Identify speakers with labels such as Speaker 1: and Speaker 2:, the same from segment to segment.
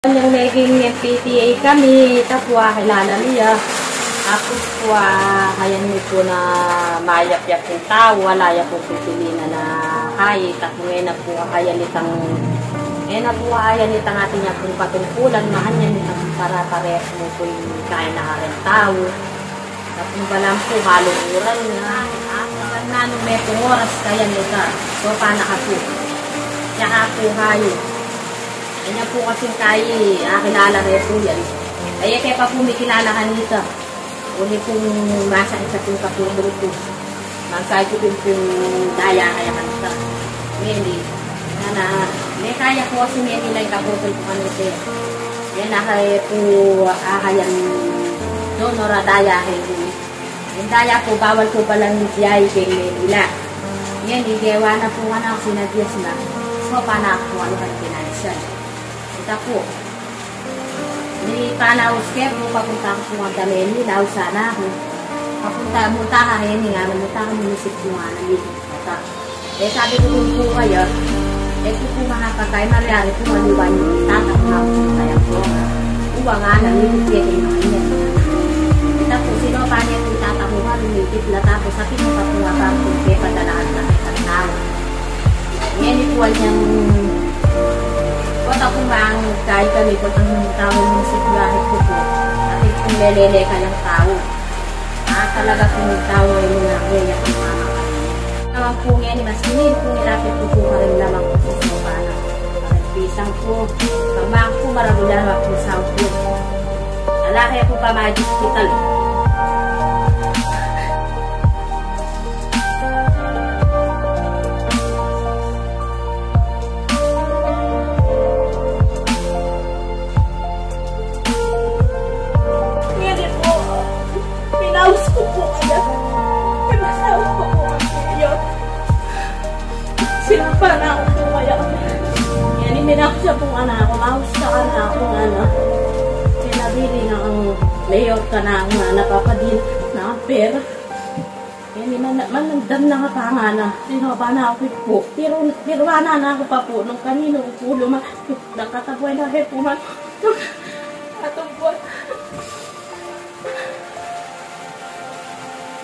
Speaker 1: Yung naging PTA kami, tapwa kilala niya. Ako po, hayan mo po na mayap-yap yung tao, wala ya po pipilina na kahit ako ngayon na po hayalitang hayalitang atin niya pong patungkulan, mahan yan itang para parehas mo po yung kaya na rin tao. Tapos ba lang po, haluuran nga. Nanong may pong oras kaya nita. So, paano ka po? Kaya po hayo. Kanya po kasing kayi, kilala rin po yan. Kaya kaya pa po may kilala kanita. Uli pong masa isa pong kapulong po. Magsay ko pong daya kaya kanita. Ngayon may kaya po kasi may nilay kapulong po kanita. Yan na kaya po akayan donora daya kayo. Yung daya po, bawal po palang diyay kayo nila. Yan, igawa na po ka na ako sinadiyas na. So, paano ako ano ka na pinansan. Ito po. Hindi panaos kayo kung papunta ako sa mga dami. Nilaw sana ako. Munta ka kayo nga. Munta ka munisip ko nga ng ito. Eh sabi ko po kayo. Eh kung makakakay, mariyari po maliwan yung tatak na ako sa kaya po. Uwa nga lang, nilipit kayo mga inyan. Ito po, sino pa niya po tatakuhan, nilipit na tapos sa pinatakuha pa kung kayo padalaan na isang tao. Ngayon po niyang kung ako bang kahit kami po ang tao ng sigurahit ko po at kung lelele ka ng tao talaga kung tao ay mga ngayon ang mama ka naman po ngayon mas hindi kung nilapit ko po ka rin lamang po sa sumana pisang po pagmang po marabula naman po sa po alakaya po pa ma-hospital
Speaker 2: Pinaus ko po kaya. Pinasawa ko po kaya. Sinapa na ako po kaya. Yan, iminak siya pong anak ako. Maus ka anak ako anak. Pinabili na ang mayor ka na ang napapadil na ang pera. Yan, managdam na nga nga na. Sinapa na ako po. Pero wala na ako pa po. Nung kanino po nakatabuay na po man. Atong po.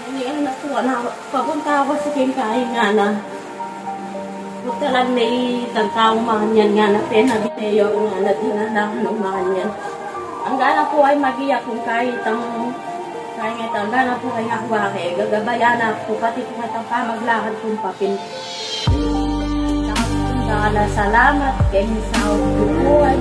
Speaker 2: Hindi ang nakuha na papunta ako sa kinkain nga na talang may tangkaong mga niyan nga na penabiteyo nga na dinanahan ng mga niyan. Ang gana po ay magiyak kung kahit ang gana po ay nakuha gagabayan na po pati po itang pamaglakad kong papin. Salamat kay Misaw Bukuan.